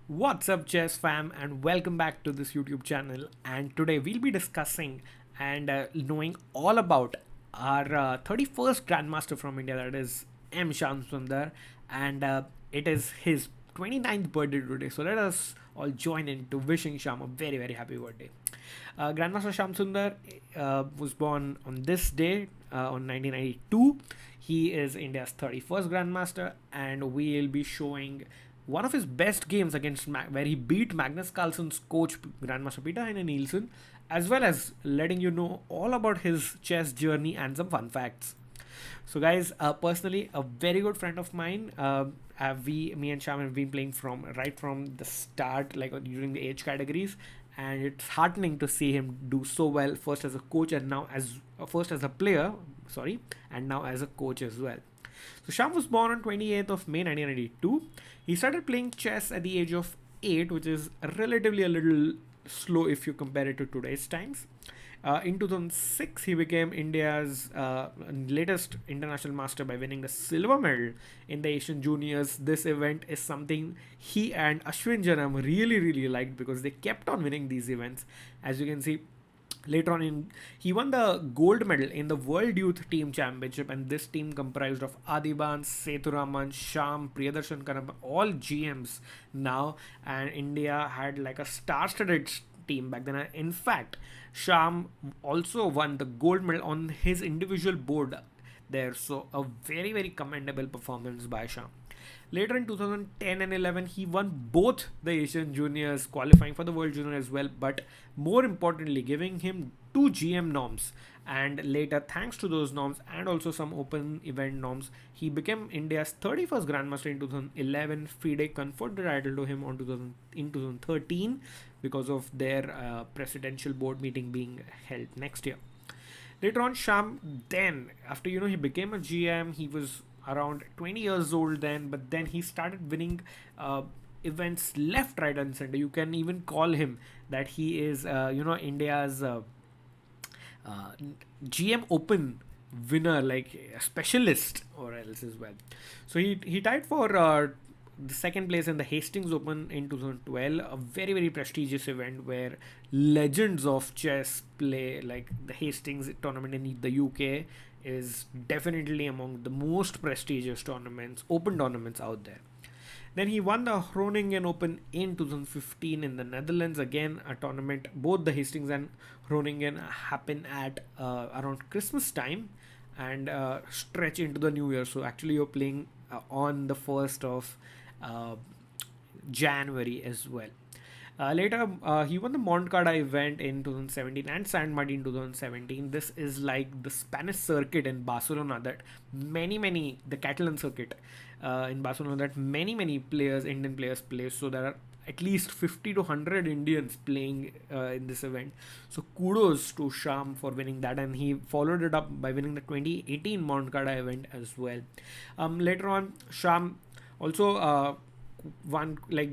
What's up, chess fam, and welcome back to this YouTube channel. And today we'll be discussing and knowing all about our 31st Grandmaster from India, that is Shyam Sundar, and it is his 29th birthday today. So let us all join in to wishing Shyam a very, very happy birthday. Grandmaster Shyam Sundar was born on this day on 1992. He is India's 31st Grandmaster, and we'll be showing one of his best games against where he beat Magnus Carlsen's coach Grandmaster Peter Heine Nielsen, as well as letting you know all about his chess journey and some fun facts. So, guys, personally, a very good friend of mine. Me and Sham have been playing from right from the start, like during the age categories, and it's heartening to see him do so well. First as a coach, and now as first as a player, sorry, and now as a coach as well. So Sham was born on 28th of May 1992. He started playing chess at the age of 8, which is relatively a little slow if you compare it to today's times. In 2006, he became India's latest international master by winning the silver medal in the Asian Juniors. This event is something he and Ashwin Jaram really liked because they kept on winning these events. As you can see, later on, he won the gold medal in the World Youth Team Championship, and this team comprised of Adiban, Sethuraman, Sham, Priyadarshan Karam, all GMs now, and India had like a star-studded team back then. In fact, Sham also won the gold medal on his individual board there, so a very commendable performance by Sham. Later in 2010 and 11, he won both the Asian Juniors, qualifying for the World Junior as well, but more importantly, giving him two GM norms. And later, thanks to those norms and also some open event norms, he became India's 31st Grandmaster in 2011. FIDE conferred the title to him in 2013 because of their presidential board meeting being held next year. Later on, Sham then, after he became a GM, he was around 20 years old then, but then he started winning events left, right, and center. You can even call him that he is, India's uh, GM Open winner, like a specialist or else as well. So he tied for the second place in the Hastings Open in 2012, a very prestigious event where legends of chess play. Like the Hastings tournament in the UK is definitely among the most prestigious tournaments, open tournaments out there. Then he won the Groningen Open in 2015 in the Netherlands. Again, a tournament. Both the Hastings and Groningen happen at around Christmas time and stretch into the New Year. So actually, you're playing on the 1st of uh, January as well. Later, he won the Montcada event in 2017 and San Martin in 2017. This is like the Spanish circuit in Barcelona that the Catalan circuit in Barcelona that many players, Indian players play. So there are at least 50 to 100 Indians playing in this event. So kudos to Sham for winning that, and he followed it up by winning the 2018 Montcada event as well. Later on, Sham also won like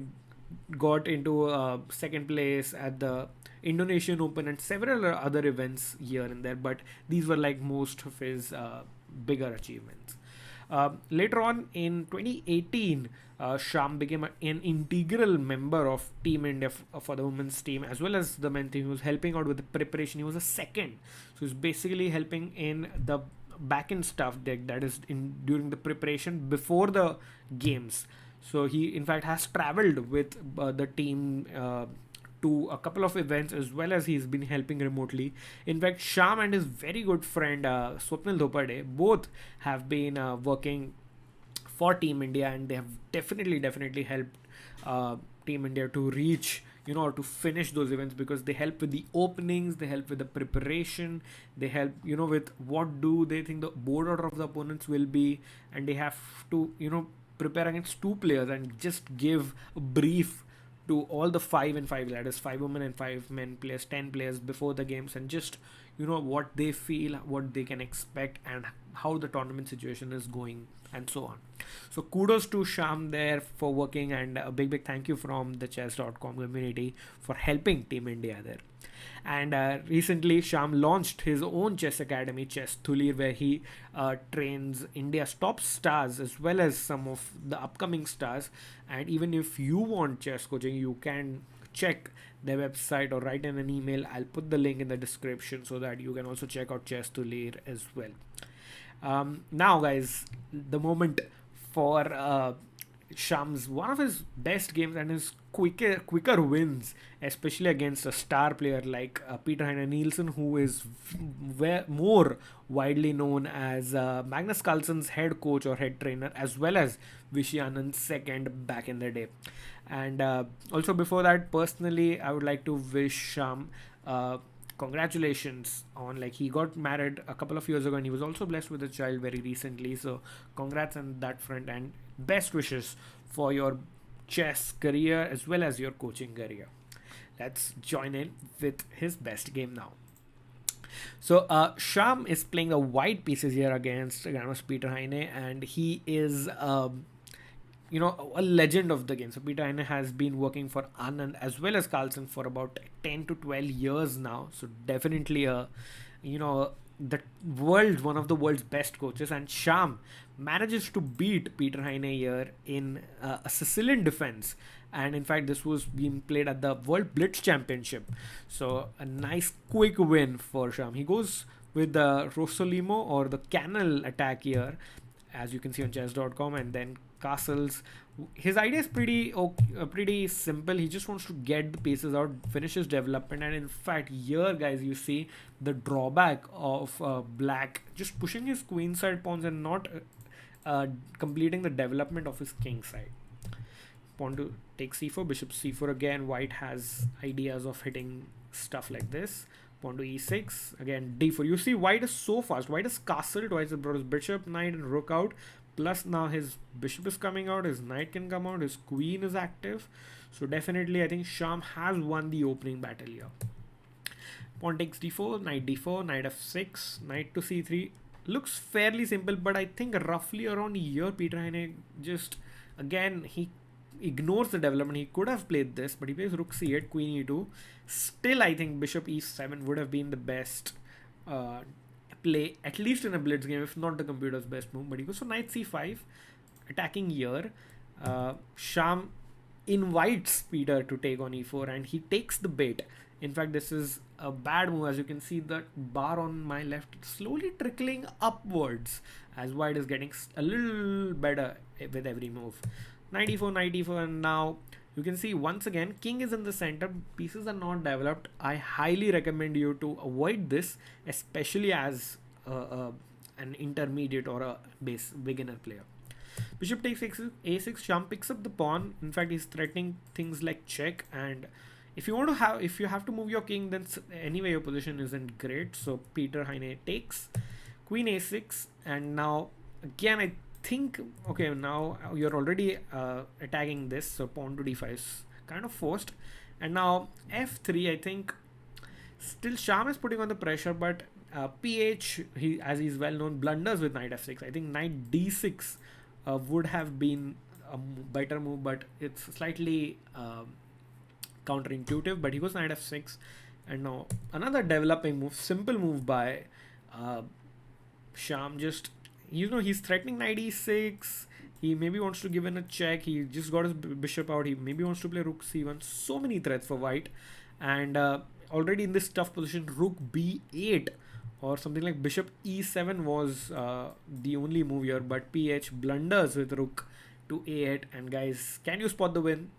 got into second place at the Indonesian Open and several other events here and there, but these were like most of his bigger achievements. Later on in 2018, Sham became an integral member of Team India for the women's team as well as the men's team. He was helping out with the preparation. He was a second, so he was basically helping in the back end stuff that is in during the preparation before the games. So he, in fact, has traveled with the team to a couple of events as well as he's been helping remotely. In fact, Sham and his very good friend Swapnil Dhopade both have been working for Team India, and they have definitely helped Team India to reach, or to finish those events, because they help with the openings, they help with the preparation, they help, with what do they think the board order of the opponents will be, and they have to, prepare against two players and just give a brief to all the 5 and 5, that is 5 women and 5 men players, 10 players before the games, and just what they feel, what they can expect, and how the tournament situation is going and so on. So kudos to Shyam there for working, and a big thank you from the chess.com community for helping Team India there. And recently, Shyam launched his own chess academy, Chess Thulir, where he trains India's top stars as well as some of the upcoming stars. And even if you want chess coaching, you can check their website or write in an email. I'll put the link in the description so that you can also check out Chess Thulir as well. Now, guys, the moment for Sham's one of his best games and his quicker wins, especially against a star player like Peter Heine Nielsen, who is more widely known as Magnus Carlsen's head coach or head trainer, as well as Vishy Anand's second back in the day. And also before that, personally, I would like to wish Sham congratulations on, like, he got married a couple of years ago and he was also blessed with a child very recently, so congrats on that front and best wishes for your chess career as well as your coaching career. Let's join in with his best game now. So Sham is playing the white pieces here against Grandmaster Peter Heine, and he is a legend of the game. So Peter Heine has been working for Anand as well as Carlsen for about 10 to 12 years now. So definitely one of the world's best coaches, and Sham manages to beat Peter Heine here in a Sicilian defense. And in fact, this was being played at the World Blitz Championship. So a nice quick win for Sham. He goes with the Rosolimo or the Canal attack here, as you can see on chess.com, and then castles. His idea is pretty simple. He just wants to get the pieces out, finish his development. And in fact, here, guys, you see the drawback of black just pushing his queen side pawns and not completing the development of his king side. Pawn to take c4, bishop c4 again. White has ideas of hitting stuff like this. Pawn to e6, again d4. You see, white is so fast. White is castled twice. He brought his bishop, knight, and rook out. Plus now his bishop is coming out, his knight can come out, his queen is active. So definitely I think Sham has won the opening battle here. Pawn takes d4, knight d4, knight f6, knight to c3. Looks fairly simple, but I think roughly around here Peter Heine just, again, he ignores the development. He could have played this, but he plays rook c8, queen e2. Still, I think bishop e7 would have been the best play, at least in a blitz game, if not the computer's best move. But he goes for knight c5, attacking here. Sham invites Peter to take on e4, and he takes the bait. In fact, this is a bad move. As you can see, the bar on my left slowly trickling upwards as white is getting a little better with every move. Knight e4, knight e4, and now you can see once again king is in the center, pieces are not developed. I highly recommend you to avoid this, especially as an intermediate or a base beginner player. Bishop takes a6, Sham picks up the pawn. In fact, he's threatening things like check, and if you have to move your king, then anyway your position isn't great. So Peter Heine takes queen a6, and now again I think, okay, now you're already attacking this, so pawn to d5 is kind of forced. And now f3, I think still Sham is putting on the pressure, but ph, as he's well known, blunders with knight f6. I think knight d6 would have been a better move, but it's slightly counterintuitive. But he goes knight f6, and now another developing move, simple move by Sham. Just, he's threatening knight e6. He maybe wants to give in a check. He just got his bishop out. He maybe wants to play rook c1. So many threats for white, and already in this tough position, rook b8 or something like bishop e7 was the only move here. But ph blunders with rook to a8, and guys, can you spot the win?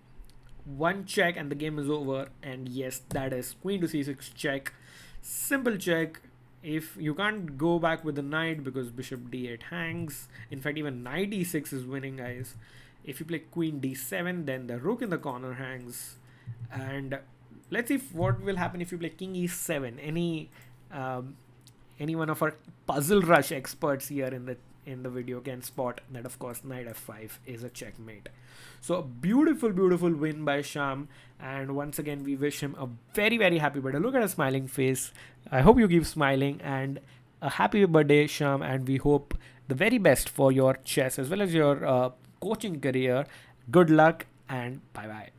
One check and the game is over. And yes, that is queen to c6 check. Simple check. If you can't go back with the knight because bishop d8 hangs. In fact, even knight e6 is winning, guys. If you play queen d7, then the rook in the corner hangs. And let's see what will happen if you play king e7. Any one of our puzzle rush experts here in the video can spot that, of course, knight f5 is a checkmate. So a beautiful win by Sham, and once again we wish him a very happy birthday. Look at his smiling face. I hope you keep smiling, and a happy birthday, Sham, and we hope the very best for your chess as well as your coaching career. Good luck and bye bye.